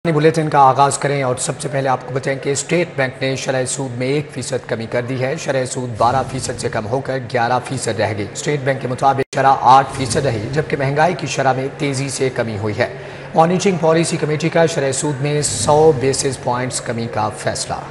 Bulletin का आगाज करें और सबसे पहले आपको बताएं कि स्टेट बैंक ने शरह सूद में 1% कमी कर दी है। शरह सूद 12% से कम होकर 11% रह गई। स्टेट बैंक के मुताबिक शरह 8% रही, जबकि महंगाई की शरह में तेजी से कमी हुई है। मॉनिटरिंग पॉलिसी कमेटी का शरह सूद में 100 बेसिस पॉइंट्स कमी का फैसला।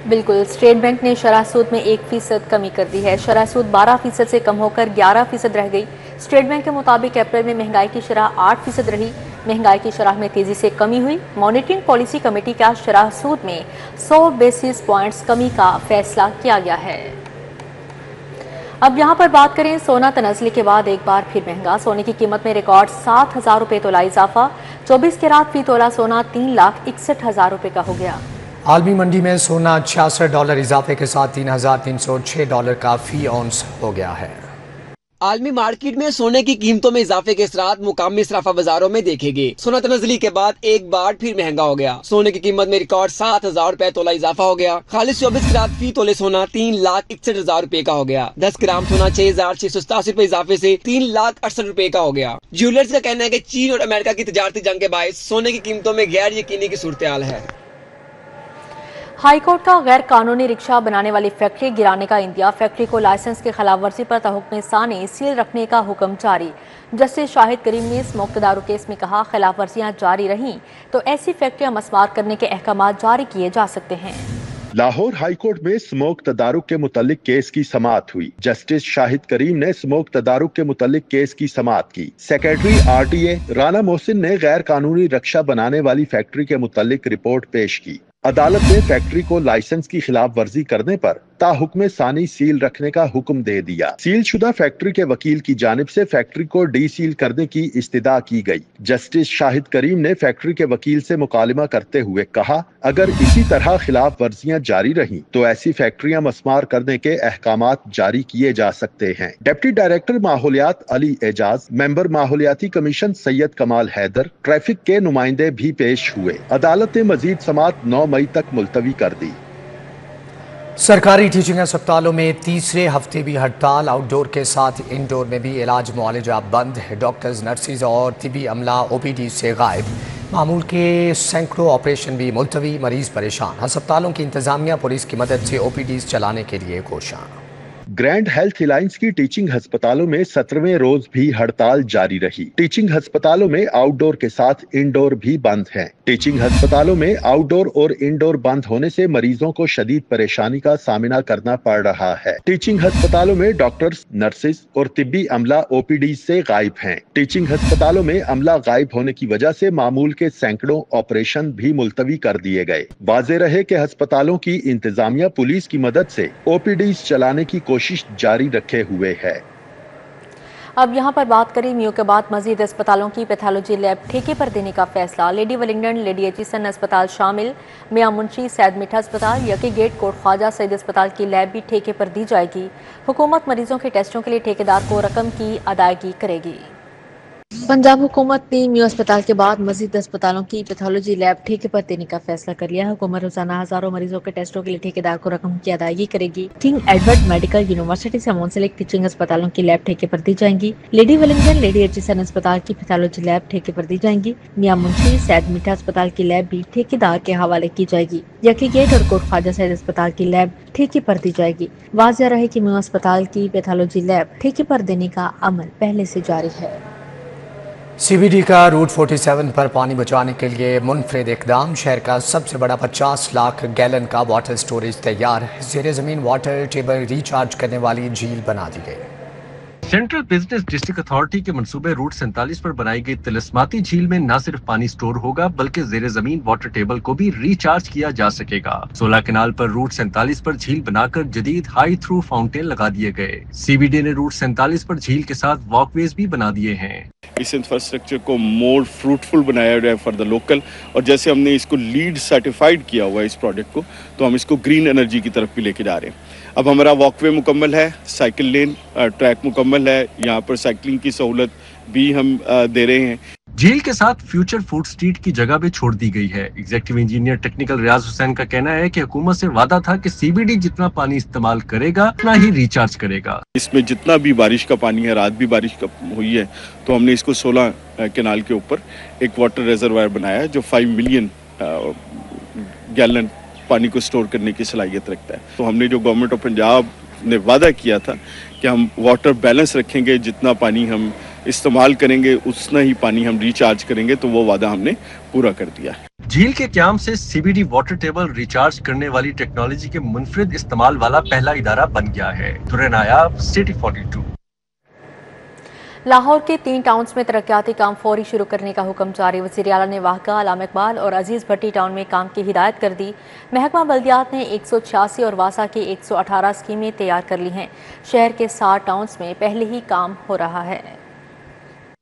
बिल्कुल, स्टेट बैंक ने शरह सूद में 1% कमी कर दी है। शरह सूद 12% से कम होकर 11% रह गई। स्टेट बैंक के मुताबिक अप्रैल में महंगाई की शरह 8% रही। महंगाई की शरह में तेजी से कमी हुई। मॉनिटरिंग पॉलिसी कमेटी का शरह सूद में 100 बेसिस पॉइंट्स कमी का फैसला किया गया है। अब यहाँ पर बात करें सोना तनज़ली के बाद एक बार फिर महंगा। सोने की कीमत में रिकॉर्ड 7,000 रुपये तोला इजाफा। 24 कैरात फी तोला सोना 3,61,000 रुपये का हो गया। आलमी मंडी में सोना $66 इजाफे के साथ $3,306 का फी औंस हो गया है। आलमी मार्केट में सोने की कीमतों में इजाफे के असरात मुकामी सराफा बाजारों में देखे गए। सोना तनज़ली के बाद एक बार फिर महंगा हो गया। सोने की कीमत में रिकॉर्ड 7,000 रुपए तोला इजाफा हो गया। खालिस 24 कैरात फी तोले सोना 3,61,000 रुपए का हो गया। 10 ग्राम सोना 6,687 रुपए इजाफे से 3,68,000 रुपए का हो गया। ज्वेलर्स का कहना है कि चीन और अमेरिका की तजारती जंग के बायस सोने की कीमतों में गैर यकीनी की सूरत हाल है। हाई कोर्ट का गैर कानूनी रिक्शा बनाने वाली फैक्ट्री गिराने का इंदिया। फैक्ट्री को लाइसेंस की खिलाफ वर्जी पर तहुक्म सानी सील रखने का हुक्म जारी। जस्टिस शाहिद करीम ने इस मुक्तदारू केस में कहा, खिलाफ वर्जियां जारी रहीं तो ऐसी फैक्ट्रियां मस्मार करने के अहकाम जारी किए जा सकते हैं। लाहौर हाई कोर्ट में स्मोक तदारुक के मुतालिक केस की समाअत हुई। जस्टिस शाहिद करीम ने स्मोक तदारुक के मुतालिक केस की समाअत की। सेक्रेटरी RTA राना मोहसिन ने गैर कानूनी रक्षा बनाने वाली फैक्ट्री के मुतालिक रिपोर्ट पेश की। अदालत ने फैक्ट्री को लाइसेंस की खिलाफ वर्जी करने पर ताहुक्म सानी सील रखने का हुक्म दे दिया। सील शुदा फैक्ट्री के वकील की जानिब से फैक्ट्री को डी सील करने की इस्तदा की गई। जस्टिस शाहिद करीम ने फैक्ट्री के वकील से मुकालिमा करते हुए कहा, अगर इसी तरह खिलाफ वर्जियां जारी रहीं तो ऐसी फैक्ट्रियां मस्मार करने के अहकामात जारी किए जा सकते हैं। डिप्टी डायरेक्टर माहौलियात अली एजाज, मेंबर माहौलियाती कमीशन सैयद कमाल हैदर, ट्रैफिक के नुमाइंदे भी पेश हुए। अदालत ने मजीद समाअत 9 मई तक मुलतवी कर दी। सरकारी टीचिंग अस्पतालों में तीसरे हफ्ते भी हड़ताल। आउटडोर के साथ इंडोर में भी इलाज मुआलजा बंद है। डॉक्टर्स, नर्सिस और तिबी अमला OPD से गायब। मामूल के सैकड़ों ऑपरेशन भी मुलतवी। मरीज परेशान। अस्पतालों की इंतजामिया पुलिस की मदद से OPDs चलाने के लिए कोशिश। ग्रैंड हेल्थ अलायंस की टीचिंग अस्पतालों में 17वें रोज भी हड़ताल जारी रही। टीचिंग अस्पतालों में आउटडोर के साथ इंडोर भी बंद हैं। टीचिंग अस्पतालों में आउटडोर और इंडोर बंद होने से मरीजों को शदीद परेशानी का सामना करना पड़ रहा है। टीचिंग अस्पतालों में डॉक्टर्स, नर्सिस और तिब्बी अमला OPD से गायब हैं। टीचिंग अस्पतालों में अमला गायब होने की वजह से मामूल के सैकड़ों ऑपरेशन भी मुलतवी कर दिए गए। वाज़ेह रहे कि अस्पतालों की इंतजामिया पुलिस की मदद से OPDs चलाने की कोशिश जारी रखे हुए है। अब यहाँ पर बात करें म्यू के बाद मजीद अस्पतालों की पैथोलॉजी लैब ठेके पर देने का फैसला। लेडी वेलिंगटन, लेडी एचिसन अस्पताल शामिल। मियां मुंशी सैयद मीठा अस्पताल, यकी गेट, कोट ख्वाजा सईद अस्पताल की लैब भी ठेके पर दी जाएगी। हुकूमत मरीजों के टेस्टों के लिए ठेकेदार को रकम की अदायगी करेगी। पंजाब हुकूमत ने म्यू अस्पताल के बाद मजीद अस्पतालों की पैथोलॉजी लैब ठेके पर देने का फैसला कर लिया है। हुकूमत रोजाना हजारों मरीजों के टेस्टों के लिए ठेकेदार को रकम की अदायगी करेगी। किंग एडवर्ड मेडिकल यूनिवर्सिटी से मुंसलिक टीचिंग अस्पतालों की लैब ठेके पर दी जाएंगी। लेडी वेलिंगटन, लेडी एचिसन अस्पताल की पैथोलॉजी लैब ठेके पर दी जाएंगी। मियां मुंशी सैयद मीठा अस्पताल की लैब भी ठेकेदार के हवाले की जाएगी। यकी गेट और कोट ख्वाजा सईद अस्पताल की लैब ठेके पर दी जाएगी। वाज़ेह रहे कि म्यू अस्पताल की पैथोलॉजी लैब ठेके पर देने का अमल पहले से जारी है। CBD का रूट 47 पर पानी बचाने के लिए मुनफरिद इकदाम। शहर का सबसे बड़ा 50 लाख गैलन का वाटर स्टोरेज तैयार। ज़ेरे ज़मीन वाटर टेबल रिचार्ज करने वाली झील बना दी गई। सेंट्रल बिजनेस डिस्ट्रिक्ट अथॉरिटी के मंसूबे रूट 47 पर बनाई गई तिलिस्माती झील में न सिर्फ पानी स्टोर होगा बल्कि ज़ेरे जमीन वाटर टेबल को भी रिचार्ज किया जा सकेगा। 16 कैनाल पर रूट 47 पर झील बनाकर जदीद हाई थ्रू फाउंटेन लगा दिए गए। CBD ने रूट 47 पर झील के साथ वॉकवेज भी बना दिए हैं। इस इंफ्रास्ट्रक्चर को मोर फ्रूटफुल बनाया गया है फॉर द लोकल, और जैसे हमने इसको लीड सर्टिफाइड किया हुआ है इस प्रोजेक्ट को, तो हम इसको ग्रीन एनर्जी की तरफ भी लेके जा रहे हैं। अब हमारा वॉकवे मुकम्मल है, साइकिल लेन ट्रैक मुकम्मल है, यहाँ पर साइकिलिंग की सहूलत भी हम दे रहे हैं। झील के साथ फ्यूचर फूड स्ट्रीट की जगह भी छोड़ दी गई है। एग्जीक्यूटिव इंजीनियर टेक्निकल रियाज हुसैन का कहना है कि हुकूमत से वादा था कि CBD जितना पानी इस्तेमाल करेगा उतना ही रिचार्ज करेगा। इसमें जितना भी बारिश का पानी है, रात भी बारिश हुई है, तो हमने इसको 16 कैनाल के ऊपर एक वाटर रिजर्वायर बनाया है जो 5 मिलियन गैलन पानी को स्टोर करने की सलाहियत रखता है। तो हमने जो गवर्नमेंट ऑफ पंजाब ने वादा किया था कि हम वाटर बैलेंस रखेंगे, जितना पानी हम इस्तेमाल करेंगे उतना ही पानी हम रिचार्ज करेंगे, तो वो वादा हमने पूरा कर दिया है। झील के क्याम से सीबीडी वाटर टेबल रिचार्ज करने वाली टेक्नोलॉजी के मुनफरिद इस्तेमाल वाला पहला इदारा बन गया है। तुरे नायाब, सिटी 42। लाहौर के 3 टाउन्स में तरक्याती काम फौरी शुरू करने का हुक्म जारी। वज़ीर आला ने वाहगा, अलामा इकबाल और अजीज भट्टी टाउन में काम की हिदायत कर दी। महकमा बल्दियात ने 186 और वासा की 118 स्कीमें तैयार कर ली हैं। शहर के 60 टाउन्स में पहले ही काम हो रहा है।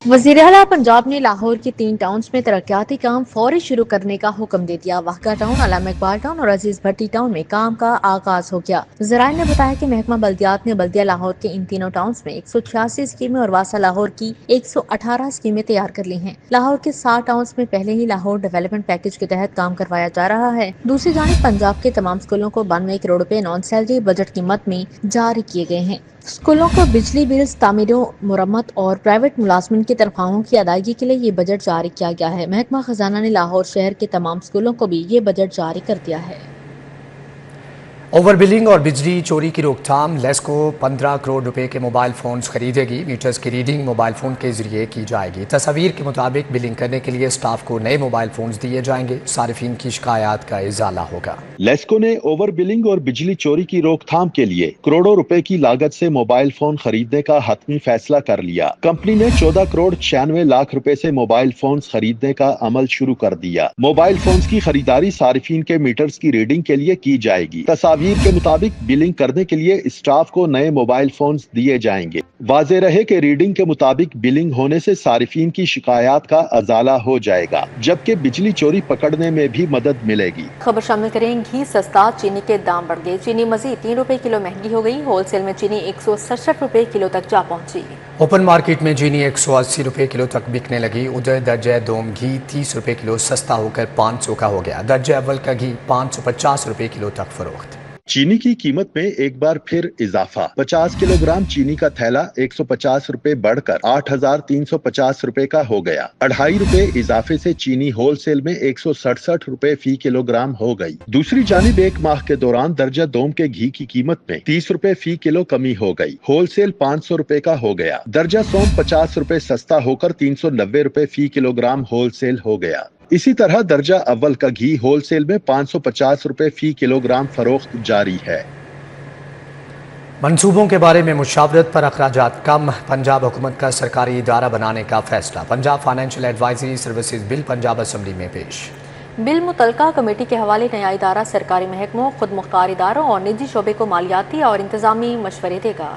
वज़ीर आला पंजाब ने लाहौर के 3 टाउन्स में तरक्याती काम फौरी शुरू करने का हुक्म दे दिया। वाहगा टाउन, अलामा इकबाल टाउन और अजीज भट्टी टाउन में काम का आगाज हो गया। ज़राए ने बताया कि महकमा बल्दियात ने बल्दिया लाहौर के इन तीनों टाउन्स में 186 स्कीमें और वासा लाहौर की 118 स्कीमें तैयार कर ली हैं। लाहौर के 60 टाउन्स में पहले ही लाहौर डेवलपमेंट पैकेज के तहत काम करवाया जा रहा है। दूसरी जानिब पंजाब के तमाम स्कूलों को 92 करोड़ रुपए नॉन सैलरी बजट कीमत में जारी किए गए हैं। स्कूलों को बिजली बिल्स, तामीरों, मुरम्मत और प्राइवेट मुलाजमिन की तनख्वाहों की अदायगी के लिए ये बजट जारी किया गया है। महकमा खजाना ने लाहौर शहर के तमाम स्कूलों को भी ये बजट जारी कर दिया है। ओवर बिलिंग और बिजली चोरी की रोकथाम। लेस्को 15 करोड़ रुपए के मोबाइल फोन्स खरीदेगी। मीटर्स की रीडिंग मोबाइल फोन के जरिए की जाएगी। तस्वीर के मुताबिक बिलिंग करने के लिए स्टाफ को नए मोबाइल फोन्स दिए जाएंगे। सारिफिन की शिकायत का इजाला होगा। लेस्को ने ओवर बिलिंग और बिजली चोरी की रोकथाम के लिए करोड़ों रुपए की लागत से मोबाइल फोन खरीदने का हतमी फैसला कर लिया। कंपनी ने 14 करोड़ 96 लाख रुपए से मोबाइल फोन खरीदने का अमल शुरू कर दिया। मोबाइल फोन की खरीदारी सारिफिन के मीटर्स की रीडिंग के लिए की जाएगी। तस्वीर के मुताबिक बिलिंग करने के लिए स्टाफ को नए मोबाइल फोन्स दिए जाएंगे। वाज़ेह रहे कि रीडिंग के मुताबिक बिलिंग होने से सारिफिन की शिकायत का अजाला हो जाएगा, जबकि बिजली चोरी पकड़ने में भी मदद मिलेगी। खबर शामिल करें। घी सस्ता, चीनी के दाम बढ़ गए। चीनी मजीद 3 रुपए किलो महंगी हो गई। होलसेल में चीनी 167 रुपए किलो तक जा पहुंची। ओपन मार्केट में चीनी 180 रुपए किलो तक बिकने लगी। उधर दर्जा दोम घी 30 रुपए किलो सस्ता होकर 500 का हो गया। दर्जा अव्वल का घी 550 रुपए किलो तक फरोख्त। चीनी की कीमत में एक बार फिर इजाफा। 50 किलोग्राम चीनी का थैला 150 रुपए बढ़कर 8,350 रुपए का हो गया। 2.5 रुपए इजाफे से चीनी होलसेल में 167 रुपए फी किलोग्राम हो गई। दूसरी जानिब एक माह के दौरान दर्जा दोम के घी की कीमत में 30 रुपए फी किलो कमी हो गई। होलसेल 500 रुपए का हो गया। दर्जा सोम 50 रुपए सस्ता होकर 390 रुपए फी किलोग्राम होलसेल हो गया। इसी तरह दर्जा अव्वल का घी होलसेल में 550 रुपए फी किलोग्राम फरोख्त जारी है। मंसूबों के बारे में मुशावरत पर अखराजात कम। पंजाब हुकूमत का सरकारी इदारा बनाने का फैसला। Punjab financial advisory services bill Punjab assembly में पेश। बिल मुतलका कमेटी के हवाले नया इदारा सरकारी महकमों, खुद मुख्तार इदारों और निजी शोबे को मालियाती और इंतजामी मशवरे देगा।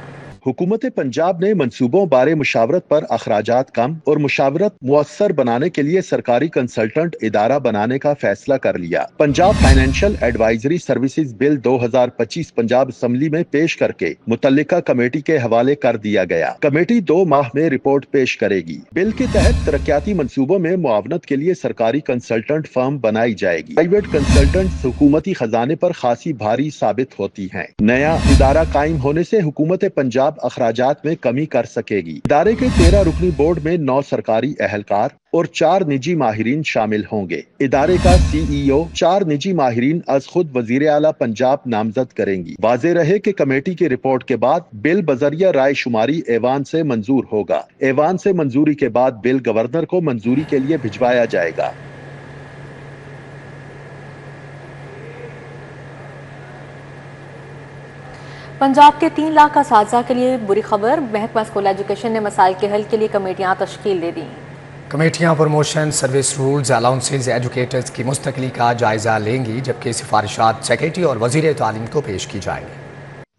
हुकूमत पंजाब ने मंसूबों बारे मुशावरत पर अखराजात कम और मुशावरत मुअस्सर बनाने के लिए सरकारी कंसल्टेंट इदारा बनाने का फैसला कर लिया। Punjab financial advisory services bill 2025 Punjab assembly में पेश करके मुतल्लिका कमेटी के हवाले कर दिया गया। कमेटी 2 माह में रिपोर्ट पेश करेगी। बिल के तहत तरक्याती मंसूबों में मुआवनत के लिए सरकारी कंसल्टेंट फर्म बनाई जाएगी। प्राइवेट कंसल्टेंट हुकूमती खजाने पर खासी भारी साबित होती है। नया इदारा कायम होने से हुकूमत पंजाब अखराजात में कमी कर सकेगी। इदारे के 13 रुकनी बोर्ड में 9 सरकारी एहलकार और 4 निजी माहिरीन शामिल होंगे। इदारे का CEO 4 निजी माहिरीन अज खुद वजीर आला पंजाब नामजद करेंगी। वाज़ेह रहे कि कमेटी की रिपोर्ट के बाद बिल बजरिया राय शुमारी ऐवान से मंजूर होगा। ऐवान से मंजूरी के बाद बिल गवर्नर को मंजूरी के लिए भिजवाया जाएगा। पंजाब के 3 लाख असातिज़ा के लिए बुरी खबर। महकमा स्कूल एजुकेशन ने मसाइल के हल के लिए कमेटियां तश्कील दे दी। कमेटियां promotion, service rules, allowances, educators की मुस्तकिली का जायजा लेंगी, जबकि सिफारिशात सेक्रेटरी और वजीर तालीम को पेश की जाएंगी।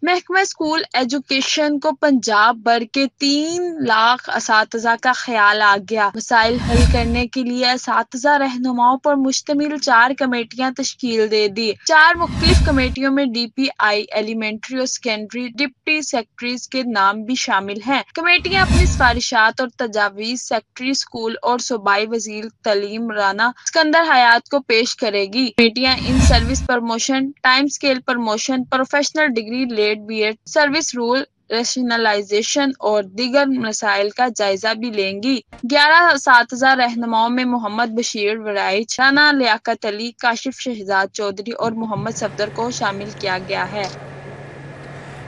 महकमा स्कूल एजुकेशन को पंजाब भर के 3 लाख असातिज़ा का ख्याल आ गया। मसाइल हल करने के लिए असातिज़ा रहनुमाओं पर मुश्तमिल 4 कमेटियां तश्कील दे दी। 4 मुख्तलिफ कमेटियों में DPI, एलिमेंट्री और सेकेंडरी डिप्टी सेक्रेटरीज के नाम भी शामिल हैं। कमेटियां अपनी सिफारिशात और तजावीज़ सेक्रेटरी स्कूल और सूबाई वज़ीर तालीम राना सिकंदर हयात को पेश करेगी। कमेटियां in service promotion, time scale promotion, professional degree, BEd, service rule, rationalization اور دیگر مسائل کا جائزہ بھی لیں گی۔ 11 اساتذہ رہنماؤں میں محمد بشیر ورائچ، رانا لیاقت علی، کاشف شہزاد چودھری اور محمد صفدر کو شامل کیا گیا ہے۔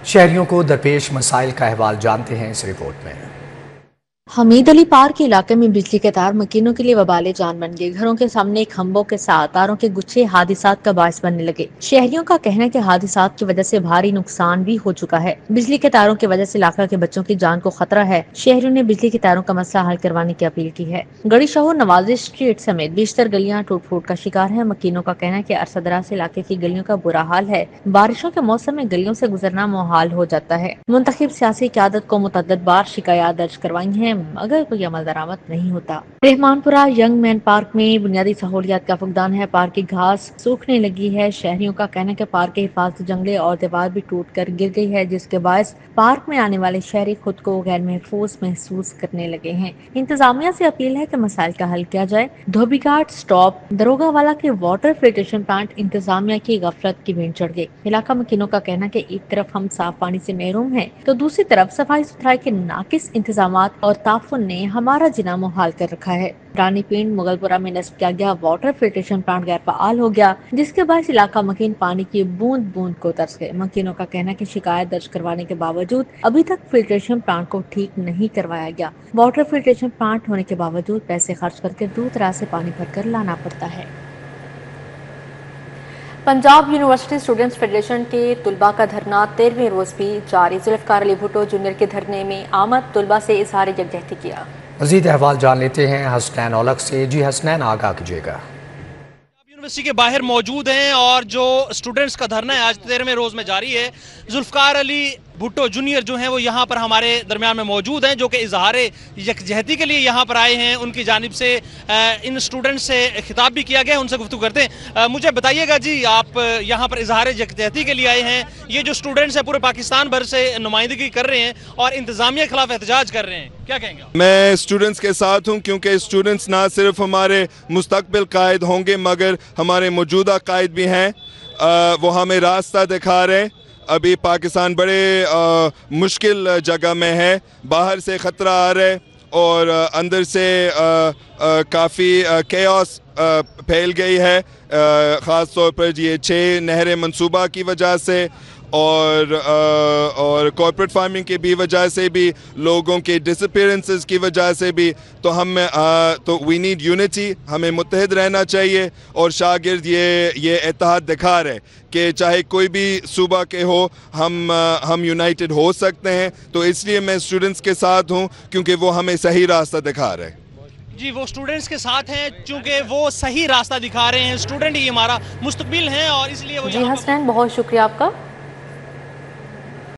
شہریوں کو درپیش مسائل کا احوال جانتے ہیں اس رپورٹ میں۔ حمید علی پارک کے علاقے میں بجلی کے تار مکینوں کے لیے وبال جان بن گئے۔ گھروں کے سامنے کھمبوں کے ساتھ تاروں کے گچھے حادثات کا باعث بننے لگے۔ شہریوں کا کہنا ہے کہ حادثات کی وجہ سے بھاری نقصان بھی ہو چکا ہے۔ بجلی کے تاروں کی وجہ سے علاقہ کے بچوں کی جان کو خطرہ ہے۔ شہریوں نے بجلی کے تاروں کا مسئلہ حل کروانے کی اپیل کی ہے۔ گڑی شہور نوازش اسٹریٹ سمیت بیشتر گلیاں ٹوٹ پھوٹ کا شکار ہیں۔ مکینوں کا کہنا ہے کہ عرصہ دراز علاقے کی گلیوں کا برا حال ہے۔ بارشوں کے موسم میں گلیوں سے گزرنا محال ہو جاتا ہے۔ منتخب سیاسی قیادت کو متعدد بار شکایات درج کروائی ہیں مگر کوئی عمل درآمد نہیں ہوتا۔ رحمان پورہ ینگ مین پارک میں بنیادی سہولیات کا فقدان ہے۔ پارک کی گھاس سوکھنے لگی ہے۔ شہریوں کا کہنا ہے کہ پارک کے حفاظتی جنگلے اور دیوار بھی ٹوٹ کر گر گئی ہے، جس کے باعث پارک میں آنے والے شہری خود کو غیر محفوظ محسوس کرنے لگے ہیں۔ انتظامیہ سے اپیل ہے کہ مسائل کا حل کیا جائے۔ دھوبی گھاٹ سٹاپ دروگا والا کے واٹر فلٹریشن پلانٹ انتظامیہ کی غفلت کی بھینٹ چڑھ گئی۔ علاقہ مکینوں کا کہنا ہے کہ ایک طرف ہم صاف پانی سے محروم ہیں تو دوسری طرف صفائی ستھرائی کے ناقص انتظامات اور تعفن نے ہمارا جینا محال کر رکھا ہے۔ رانی پنڈ مغل پورہ میں نصب کیا گیا واٹر فلٹریشن پلانٹ غیر فعال ہو گیا، جس کے باعث علاقہ مکین پانی کی بوند بوند کو ترس گئے۔ مکینوں کا کہنا ہے کہ شکایت درج کروانے کے باوجود ابھی تک فلٹریشن پلانٹ کو ٹھیک نہیں کروایا گیا۔ واٹر فلٹریشن پلانٹ ہونے کے باوجود پیسے خرچ کر کے دور دراز سے پانی بھر کر لانا پڑتا ہے۔ پنجاب یونیورسٹی اسٹوڈنٹس فیڈریشن کے طلباء کا دھرنا 13ویں روز بھی جاری۔ ذوالفقار علی بھٹو جونیئر کے دھرنے میں آمد طلباء سے اظہار یکجہتی کیا۔ مزید احوال جان لیتے ہیں حسنین اولک سے۔ جی حسنین، آگاہ کیجیے گا۔ یونیورسٹی کے باہر موجود ہیں اور جو اسٹوڈنٹس کا دھرنا ہے آج 13ویں روز میں جاری ہے۔ ذوالفقار علی بھٹو جونیئر جو ہیں وہ یہاں پر ہمارے درمیان میں موجود ہیں، جو کہ اظہار یکجہتی کے لیے یہاں پر آئے ہیں۔ ان کی جانب سے ان اسٹوڈنٹ سے خطاب بھی کیا گیا، ان سے گفتگو کرتے ہیں۔ مجھے بتائیے گا جی، آپ یہاں پر اظہار یکجہتی کے لیے آئے ہیں، یہ جو اسٹوڈنٹس ہیں پورے پاکستان بھر سے نمائندگی کر رہے ہیں اور انتظامیہ کے خلاف احتجاج کر رہے ہیں، کیا کہیں گے؟ میں اسٹوڈنٹس کے ساتھ ہوں، کیونکہ اسٹوڈنٹس نہ صرف ہمارے مستقبل قائد ہوں گے مگر ہمارے موجودہ قائد بھی ہیں۔ وہ ہمیں راستہ دکھا رہے ہیں۔ ابھی پاکستان بڑے مشکل جگہ میں ہے، باہر سے خطرہ آ رہا ہے اور اندر سے کافی کیوس پھیل گئی ہے، خاص طور پر یہ 6 نہریں منصوبہ کی وجہ سے اور کارپوریٹ فارمنگ کی بھی وجہ سے بھی، لوگوں کے ڈسپیرنسز کی وجہ سے بھی، تو وی نیڈ یونٹی، ہمیں متحد رہنا چاہیے۔ اور شاگرد یہ اتحاد دکھا رہے کہ چاہے کوئی بھی صوبہ کے ہو، ہم یونائٹڈ ہو سکتے ہیں۔ تو اس لیے میں اسٹوڈنٹس کے ساتھ ہوں، کیونکہ وہ ہمیں صحیح راستہ دکھا رہے ہیں۔ جی، وہ اسٹوڈنٹس کے ساتھ ہیں چونکہ وہ صحیح راستہ دکھا رہے ہیں۔ اسٹوڈنٹ ہی ہمارا مستقبل ہیں اور اس لیے وہ جی حسنین، بہت شکریہ آپ کا۔